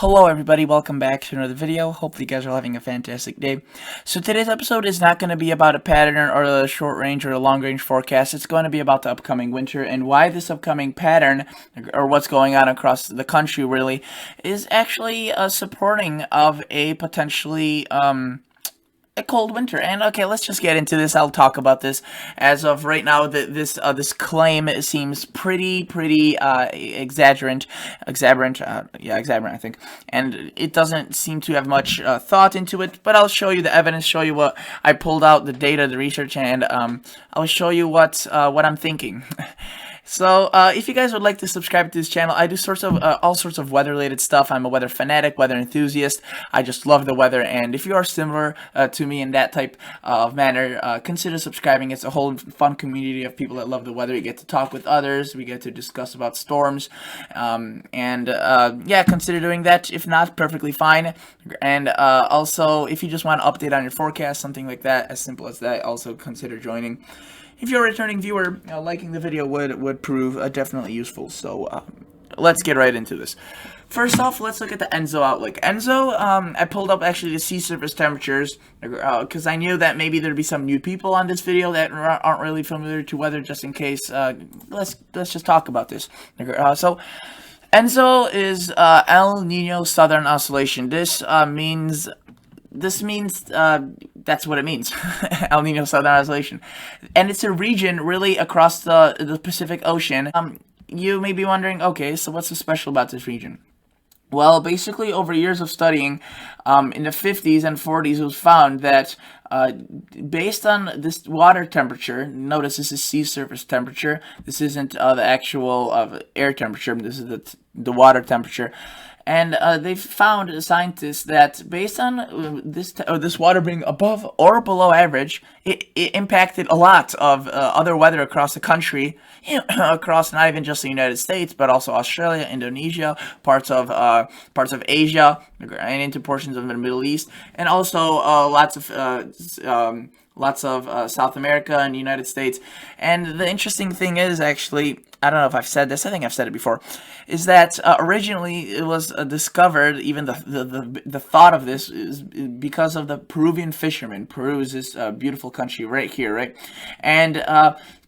Hello everybody, welcome back to another video. Hopefully you guys are having a fantastic day. So today's episode is not going to be about a pattern or a short range or a long range forecast. It's going to be about the upcoming winter and why this upcoming pattern, or what's going on across the country really, is actually supporting of a potentially a cold winter. And okay, let's just get into this. I'll talk about this. As of right now, this claim seems pretty exaggerant, I think, and it doesn't seem to have much thought into it. But I'll show you the evidence, show you what I pulled out, the data, the research, and I'll show you what I'm thinking. So, if you guys would like to subscribe to this channel, I do all sorts of weather-related stuff. I'm a weather fanatic, weather enthusiast. I just love the weather, and if you are similar to me in that type of manner, consider subscribing. It's a whole fun community of people that love the weather. You get to talk with others. We get to discuss about storms, yeah, consider doing that. If not, perfectly fine. And also, if you just want an update on your forecast, something like that, as simple as that, also consider joining. If you're a returning viewer, liking the video would prove definitely useful. So let's get right into this. First off, let's look at the Enzo Outlook. Enzo, I pulled up actually the sea surface temperatures because I knew that maybe there'd be some new people on this video that aren't really familiar to weather. Just in case, let's just talk about this. So Enzo is El Nino Southern Oscillation. This means that's what it means. El Nino Southern Oscillation. And it's a region really across the Pacific Ocean. You may be wondering, okay, so what's so special about this region? Well, basically, over years of studying, in the 50s and 40s, it was found that based on this water temperature, notice this is sea surface temperature, this isn't the actual air temperature, this is the water temperature. And they found, scientists, that based on this water being above or below average, it impacted a lot of other weather across the country, across not even just the United States, but also Australia, Indonesia, parts of Asia, and into portions of the Middle East, and also lots of South America and the United States. And the interesting thing is, actually, I don't know if I've said this, I think I've said it before, is that originally it was discovered, even the thought of this is because of the Peruvian fishermen. Peru is this beautiful country right here, right? And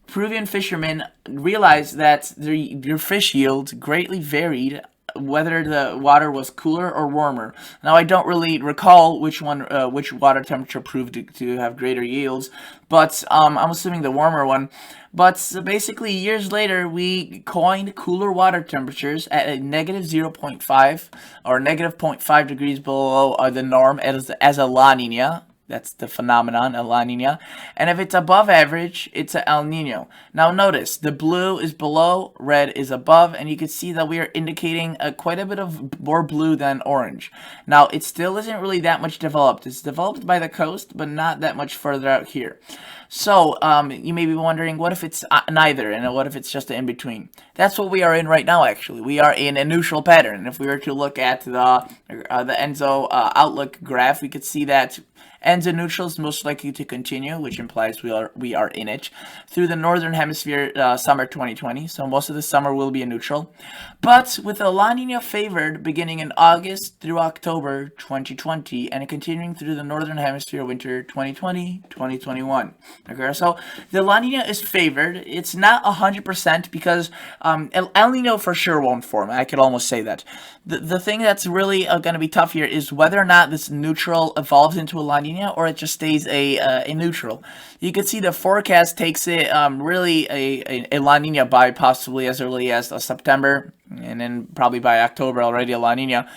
Peruvian fishermen realized that their fish yields greatly varied whether the water was cooler or warmer. Now, I don't really recall which water temperature proved to have greater yields, but I'm assuming the warmer one. But basically, years later, we coined cooler water temperatures at a negative 0.5 or negative 0.5 degrees below the norm as a La Nina. That's the phenomenon, a La Nina. And if it's above average, it's a El Nino. Now notice, the blue is below, red is above, and you can see that we are indicating quite a bit of more blue than orange. Now, it still isn't really that much developed. It's developed by the coast, but not that much further out here. So, you may be wondering, what if it's neither, and what if it's just an in-between? That's what we are in right now, actually. We are in a neutral pattern. And if we were to look at the Enzo Outlook graph, we could see that Enzo neutral is most likely to continue, which implies we are in it, through the northern hemisphere summer 2020. So most of the summer will be a neutral. But with a La Nina favored beginning in August through October 2020 and continuing through the northern hemisphere winter 2020-2021. Okay, so the La Nina is favored. It's not 100% because El Nino for sure won't form. I could almost say that. The thing that's really going to be tough here is whether or not this neutral evolves into a La Nina or it just stays a neutral. You can see the forecast takes it really a La Nina by possibly as early as September, and then probably by October already a La Nina.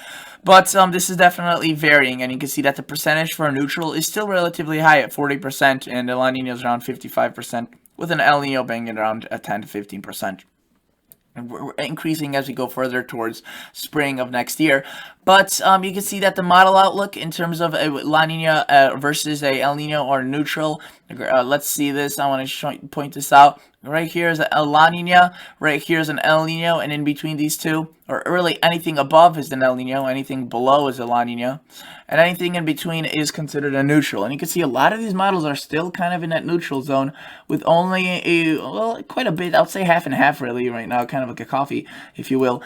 But this is definitely varying, and you can see that the percentage for a neutral is still relatively high at 40%, and the La Nina is around 55%, with an El Nino being around 10 to 15%. We're increasing as we go further towards spring of next year. But you can see that the model outlook in terms of a La Nina versus a El Nino or neutral. Let's see this. I want to point this out. Right here is a La Nina. Right here is an El Nino. And in between these two, or really anything above is an El Nino, anything below is a La Nina, and anything in between is considered a neutral. And you can see a lot of these models are still kind of in that neutral zone with only well, quite a bit, I would say half and half really right now, kind of like a coffee, if you will.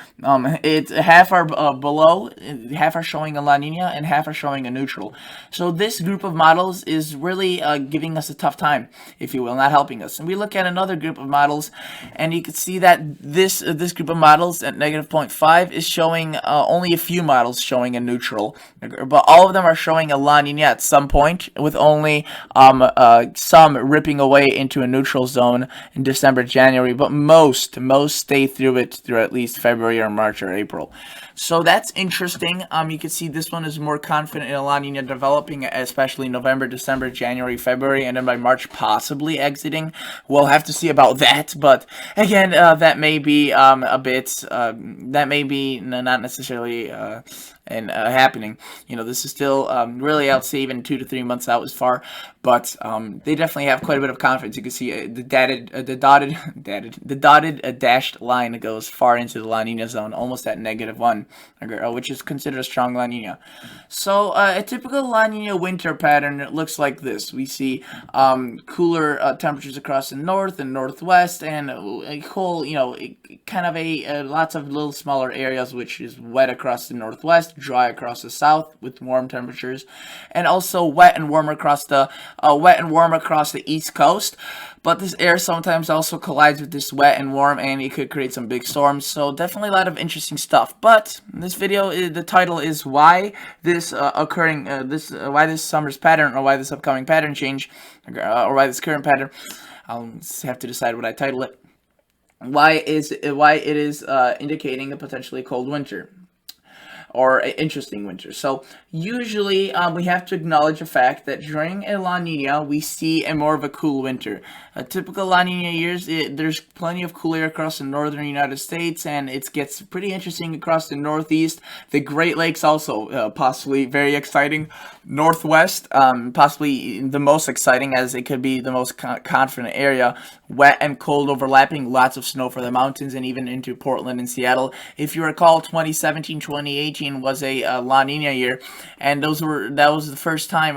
It's half are below, half are showing a La Nina, and half are showing a neutral. So this group of models is really giving us a tough time, if you will, not helping us. And we look at another group of models, and you can see that this group of models at negative 0.5 is showing only a few models showing a neutral, but all of them are showing a La Nina at some point, with only some ripping away into a neutral zone in December, January, but most stay through it through at least February or March or April. So that's interesting. You can see this one is more confident in a La Nina developing, especially November, December, January, February, and then by March possibly exiting. We'll have to see about that, but again, that may be a bit, that may be not necessarily happening. You know, this is still really, I would say, even 2 to 3 months out as far, but they definitely have quite a bit of confidence. You can see the dotted dashed line goes far into the La Nina zone, almost at -1, which is considered a strong La Nina. So a typical La Nina winter pattern looks like this. We see cooler temperatures across the north and northwest, and a whole, you know, kind of lots of little smaller areas, which is wet across the northwest, dry across the south with warm temperatures, and also wet and warm across the east coast. But this air sometimes also collides with this wet and warm, and it could create some big storms. So definitely a lot of interesting stuff. But in this video, the title is why this why this summer's pattern, or why this upcoming pattern change, or why this current pattern. I'll have to decide what I title it. Why it is indicating a potentially cold winter, or an interesting winter. So usually we have to acknowledge the fact that during a La Nina we see a more of a cool winter. A typical La Nina years, there's plenty of cool air across the northern United States, and it gets pretty interesting across the northeast. The Great Lakes also possibly very exciting. Northwest, possibly the most exciting, as it could be the most confident area. Wet and cold overlapping, lots of snow for the mountains, and even into Portland and Seattle. If you recall, 2017, 2018 was a La Nina year, and that was the first time,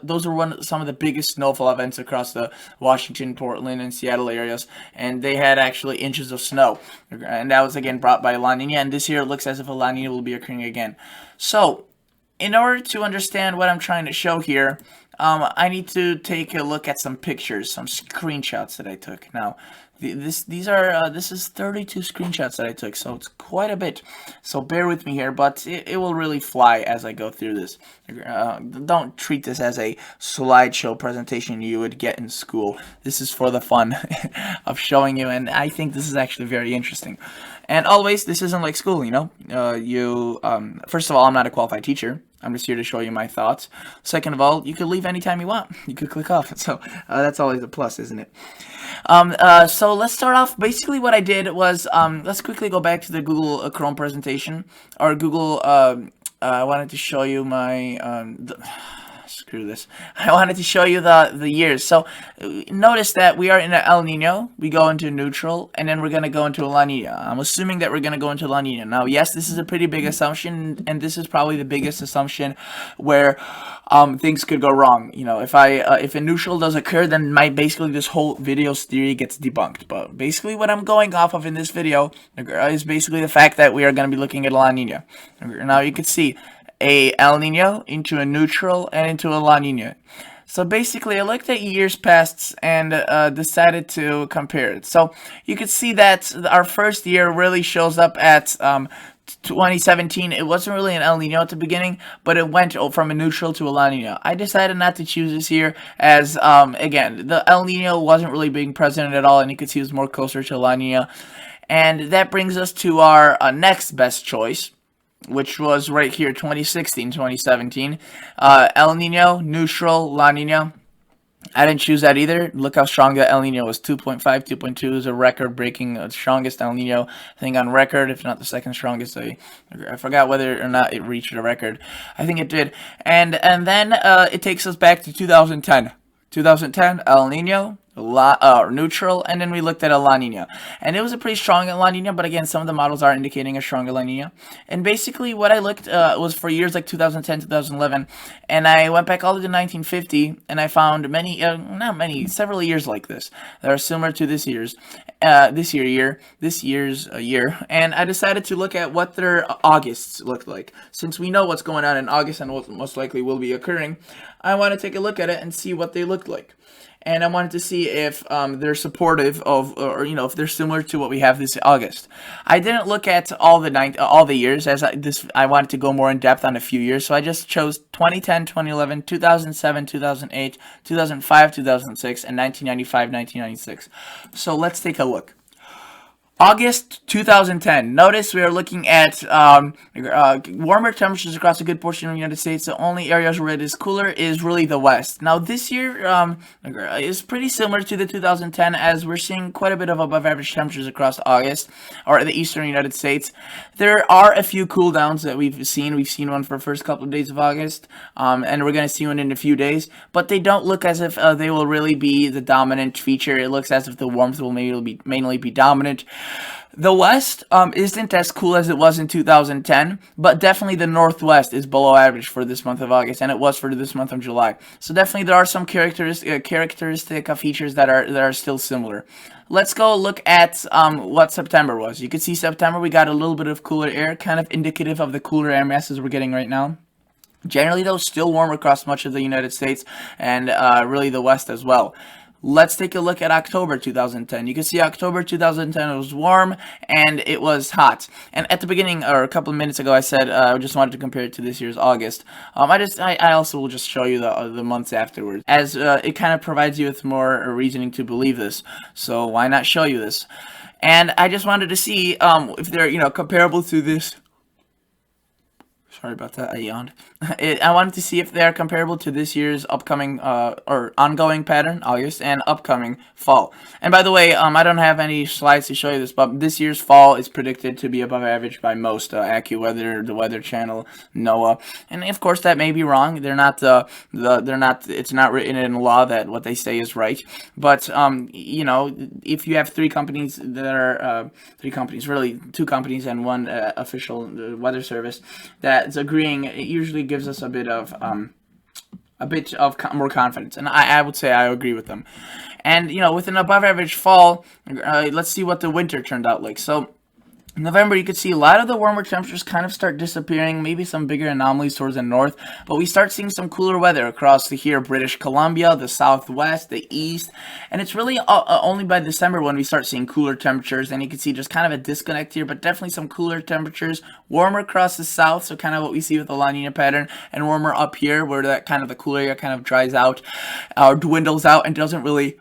those were some of the biggest snowfall events across the Washington, Portland, and Seattle areas, and they had actually inches of snow, and that was again brought by La Nina, and this year it looks as if a La Nina will be occurring again. So in order to understand what I'm trying to show here, I need to take a look at some pictures, some screenshots that I took. Now, this is 32 screenshots that I took, so it's quite a bit. So bear with me here, but it will really fly as I go through this. Don't treat this as a slideshow presentation you would get in school. This is for the fun of showing you, and I think this is actually very interesting. And always, this isn't like school, you know. First of all, I'm not a qualified teacher. I'm just here to show you my thoughts. Second of all, you could leave anytime you want. You could click off. So that's always a plus, isn't it? So let's start off. Basically, what I did was, let's quickly go back to the Google Chrome presentation. Or Google, I wanted to show you my, screw this. I wanted to show you the years. So notice that we are in an El Nino, we go into neutral, and then we're going to go into a La Nina. I'm assuming that we're going to go into La Nina. Now, yes, this is a pretty big assumption, and this is probably the biggest assumption where things could go wrong. You know, if a neutral does occur, then basically this whole video's theory gets debunked. But basically what I'm going off of in this video is basically the fact that we are going to be looking at a La Nina. Now you can see a El Nino into a neutral and into a La Nina. So basically I looked at years past and decided to compare it. So you can see that our first year really shows up at 2017. It wasn't really an El Nino at the beginning, but it went from a neutral to a La Nina. I decided not to choose this year as, again, the El Nino wasn't really being present at all, and you could see it was more closer to La Nina. And that brings us to our next best choice, which was right here, 2016, 2017. El Nino, neutral, La Nina. I didn't choose that either. Look how strong that El Nino was. 2.5, 2.2 is a record-breaking, strongest El Nino thing on record, if not the second strongest. I forgot whether or not it reached a record. I think it did. And then it takes us back to 2010. 2010, El Nino, neutral, and then we looked at a La Nina, and it was a pretty strong La Nina. But again, some of the models are indicating a stronger La Nina. And basically, what I looked was for years like 2010, 2011, and I went back all the way to 1950, and I found many, not many, several years like this that are similar to this year's, this year's year. And I decided to look at what their Augusts looked like, since we know what's going on in August and what most likely will be occurring. I want to take a look at it and see what they looked like. And I wanted to see if they're supportive of, or if they're similar to what we have this August. I didn't look at all the years, as I wanted to go more in depth on a few years. So I just chose 2010, 2011, 2007, 2008, 2005, 2006, and 1995, 1996. So let's take a look. August 2010. Notice we are looking at warmer temperatures across a good portion of the United States. The only areas where it is cooler is really the West. Now this year is pretty similar to the 2010, as we're seeing quite a bit of above average temperatures across August, or the eastern United States. There are a few cool downs that we've seen. We've seen one for the first couple of days of August, and we're going to see one in a few days. But they don't look as if they will really be the dominant feature. It looks as if the warmth will mainly be dominant. The West isn't as cool as it was in 2010, but definitely the Northwest is below average for this month of August, and it was for this month of July. So definitely there are some characteristic features that are still similar. Let's go look at what September was. You can see September we got a little bit of cooler air, kind of indicative of the cooler air masses we're getting right now. Generally, though, still warm across much of the United States and really the West as well. Let's take a look at October 2010. You can see October 2010 it was warm and it was hot. And at the beginning, or a couple of minutes ago, I said I just wanted to compare it to this year's August. I also will just show you the months afterwards, as it kind of provides you with more reasoning to believe this. So why not show you this? And I just wanted to see if they're comparable to this. Sorry about that, I yawned. I wanted to see if they're comparable to this year's upcoming or ongoing pattern, August, and upcoming fall. And by the way, I don't have any slides to show you this, but this year's fall is predicted to be above average by most, AccuWeather, the Weather Channel, NOAA, and of course that may be wrong. They're not it's not written in law that what they say is right. But if you have three companies that are really two companies and one official weather service that's agreeing, it usually gives us a bit of more confidence, and I would say I agree with them. And with an above average fall, let's see what the winter turned out like. So in November, you could see a lot of the warmer temperatures kind of start disappearing, maybe some bigger anomalies towards the north, but we start seeing some cooler weather across here, British Columbia, the southwest, the east, and it's really only by December when we start seeing cooler temperatures, and you can see just kind of a disconnect here, but definitely some cooler temperatures, warmer across the south, so kind of what we see with the La Nina pattern, and warmer up here, where that kind of the cooler air kind of dries out, or dwindles out, and doesn't really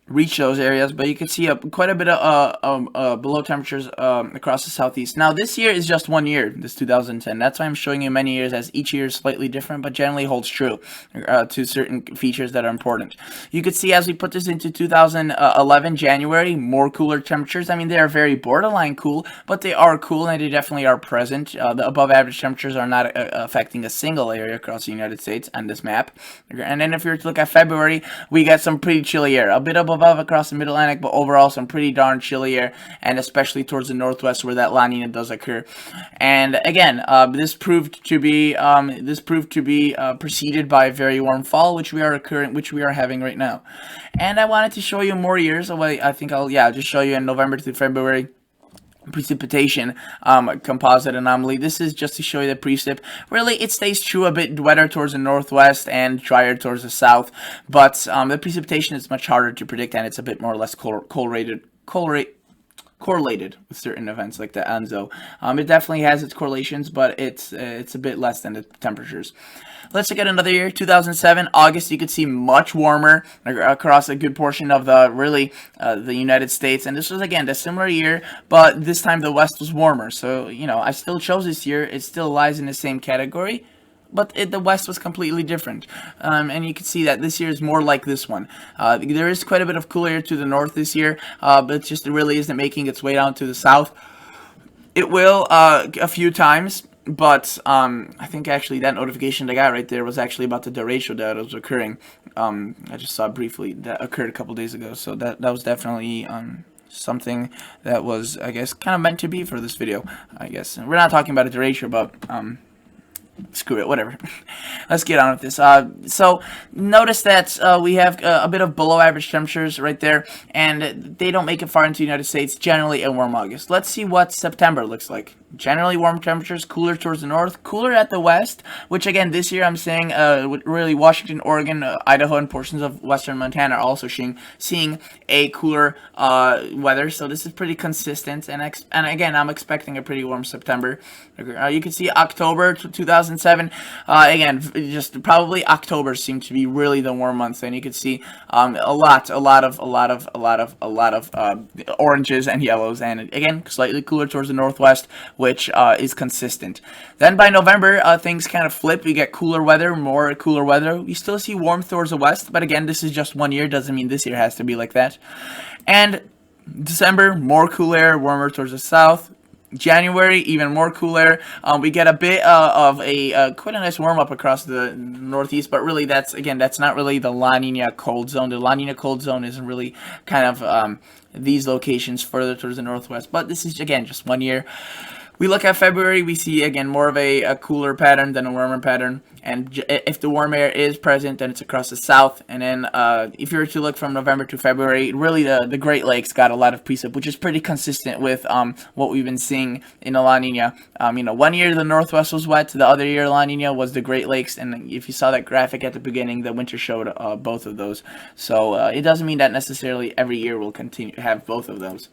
reach those areas, but you can see quite a bit of below temperatures across the southeast. Now this year is just 1 year, this 2010. That's why I'm showing you many years, as each year is slightly different, but generally holds true to certain features that are important. You could see as we put this into 2011 January, more cooler temperatures. I mean, they are very borderline cool, but they are cool and they definitely are present. The above average temperatures are not affecting a single area across the United States on this map. And then if you were to look at February, we got some pretty chilly air, a bit above across the Mid-Atlantic, but overall some pretty darn chilly air, and especially towards the northwest where that La Nina does occur. And again, this proved to be preceded by a very warm fall, which we are having right now. And I wanted to show you more years. I think I'll just show you in November to February precipitation composite anomaly. This is just to show you the precip. Really, it stays true, a bit wetter towards the northwest and drier towards the south, but the precipitation is much harder to predict, and it's a bit more or less correlated with certain events like the Enzo. It definitely has its correlations, but it's a bit less than the temperatures. Let's look at another year, 2007, August. You could see much warmer across a good portion of the United States. And this was, again, a similar year, but this time the West was warmer. So, I still chose this year. It still lies in the same category, but the West was completely different. And you can see that this year is more like this one. There is quite a bit of cooler air to the north this year, but it really isn't making its way down to the south. It will a few times. But I think actually that notification I got right there was actually about the derecho that was occurring. I just saw briefly that occurred a couple days ago, so that was definitely something that was, I guess, kind of meant to be for this video. I guess we're not talking about a derecho, but screw it, whatever. Let's get on with this. So notice that we have a bit of below average temperatures right there, and they don't make it far into the United States, generally a warm August. Let's see what September looks like. Generally warm temperatures, cooler towards the north, cooler at the west, which again this year I'm saying really Washington, Oregon, Idaho, and portions of western Montana are also seeing a cooler weather. So this is pretty consistent, and again I'm expecting a pretty warm September. You can see October 2007. Again, just probably October seemed to be really the warm months, and you can see a lot of oranges and yellows, and again slightly cooler towards the northwest, which is consistent. Then by November, things kind of flip. We get cooler weather, more cooler weather. We still see warmth towards the west, but again, this is just 1 year. Doesn't mean this year has to be like that. And December, more cool air, warmer towards the south. January, even more cool air. We get a bit of a quite a nice warm up across the northeast, but really that's not really the La Nina cold zone. The La Nina cold zone isn't really kind of these locations further towards the northwest, but this is again just 1 year. We look at February, we see again more of a cooler pattern than a warmer pattern, and if the warm air is present, then it's across the south. And then if you were to look from November to February, really the Great Lakes got a lot of precip, which is pretty consistent with what we've been seeing in the La Nina. 1 year the northwest was wet, the other year La Nina was the Great Lakes, and if you saw that graphic at the beginning, the winter showed both of those. So it doesn't mean that necessarily every year will continue to have both of those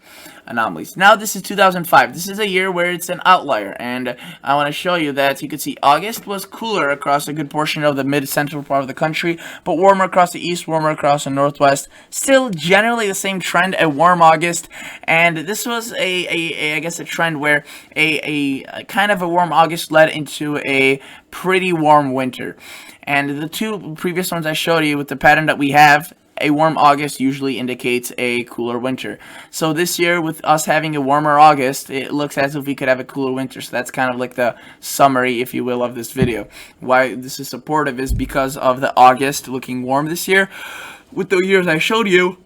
anomalies. Now this is 2005. This is a year where it's an outlier, and I want to show you that you can see August was cooler across a good portion of the mid-central part of the country, but warmer across the east, warmer across the northwest. Still generally the same trend, a warm August, and this was I guess a trend where a kind of a warm August led into a pretty warm winter. And the two previous ones I showed you with the pattern that we have, a warm August usually indicates a cooler winter. So this year, with us having a warmer August, it looks as if we could have a cooler winter. So that's kind of like the summary, if you will, of this video. Why this is supportive is because of the August looking warm this year. With the years I showed you,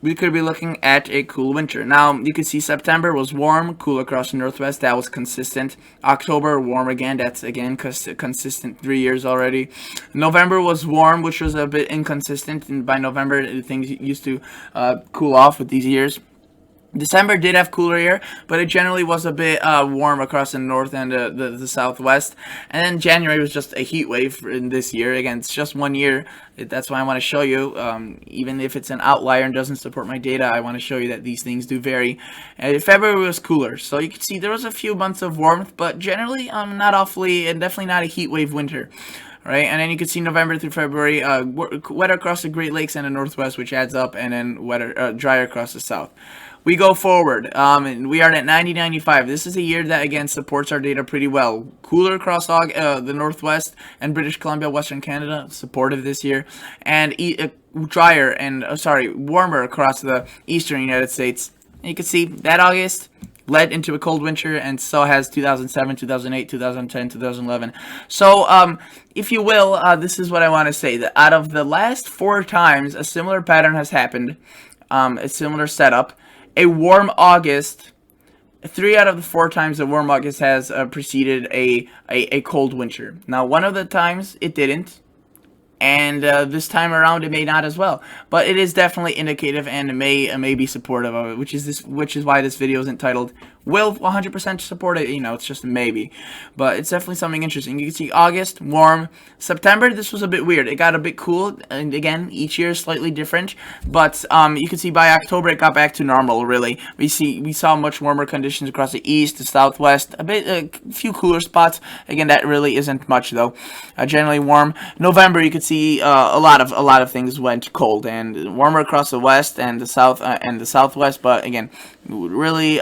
we could be looking at a cool winter. Now, you can see September was warm, cool across the northwest. That was consistent. October, warm again. That's, again, consistent 3 years already. November was warm, which was a bit inconsistent. And by November, things used to cool off with these years. December did have cooler air, but it generally was a bit warm across the north and the southwest. And then January was just a heat wave in this year. Again, it's just 1 year. That's why I want to show you, even if it's an outlier and doesn't support my data, I want to show you that these things do vary. February was cooler, so you can see there was a few months of warmth, but generally not awfully, and definitely not a heat wave winter. Right, and then you can see November through February, wetter across the Great Lakes and the northwest, which adds up, and then wetter, drier across the south. We go forward, and we are at 90-95. This is a year that, again, supports our data pretty well. Cooler across the northwest and British Columbia, Western Canada, supportive this year. And drier and, warmer across the eastern United States. And you can see that August led into a cold winter, and so has 2007, 2008, 2010, 2011. So, if you will, this is what I want to say. That out of the last 4 times a similar pattern has happened, a similar setup, a warm August, 3 out of the 4 times a warm August has preceded a cold winter. Now, one of the times it didn't, and this time around it may not as well. But it is definitely indicative and may be supportive of it, which is why this video is entitled "Will 100% support it?" It's just a maybe, but it's definitely something interesting. You can see August warm, September this was a bit weird. It got a bit cool, and again each year is slightly different. But you can see by October it got back to normal. Really, we saw much warmer conditions across the east, the southwest, a few cooler spots. Again, that really isn't much though. Generally warm. November you could see a lot of things went cold and warmer across the west and the south and the southwest, but again really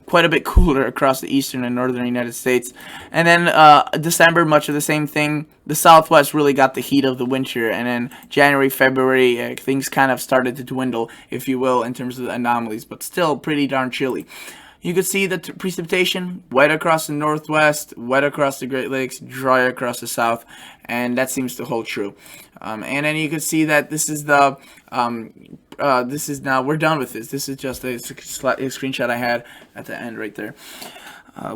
quite a bit cooler across the eastern and northern United States. And then December, much of the same thing. The southwest really got the heat of the winter, and then January, February, things kind of started to dwindle, if you will, in terms of the anomalies, but still pretty darn chilly. you could see the precipitation: wet across the northwest, wet across the Great Lakes, dry across the south, and that seems to hold true. And then you could see that this is the this is now, we're done with this. This is just a screenshot I had at the end right there.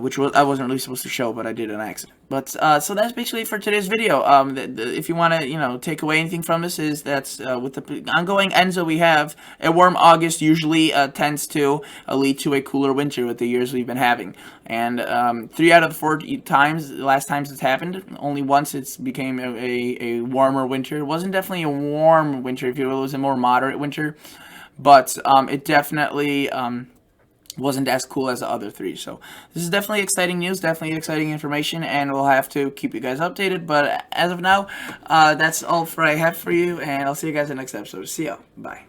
Which I wasn't really supposed to show, but I did an accident. But so that's basically for today's video. If you want to, take away anything from this, is that's with the ongoing Enzo, we have a warm August usually tends to lead to a cooler winter with the years we've been having. And 3 out of the 4 times, the last times it's happened, only once it's became a warmer winter. It wasn't definitely a warm winter, if you will. It was a more moderate winter, but it definitely wasn't as cool as the other 3. So this is definitely exciting news, definitely exciting information, and we'll have to keep you guys updated. But as of now, that's all I have for you, and I'll see you guys in the next episode. See ya. Bye.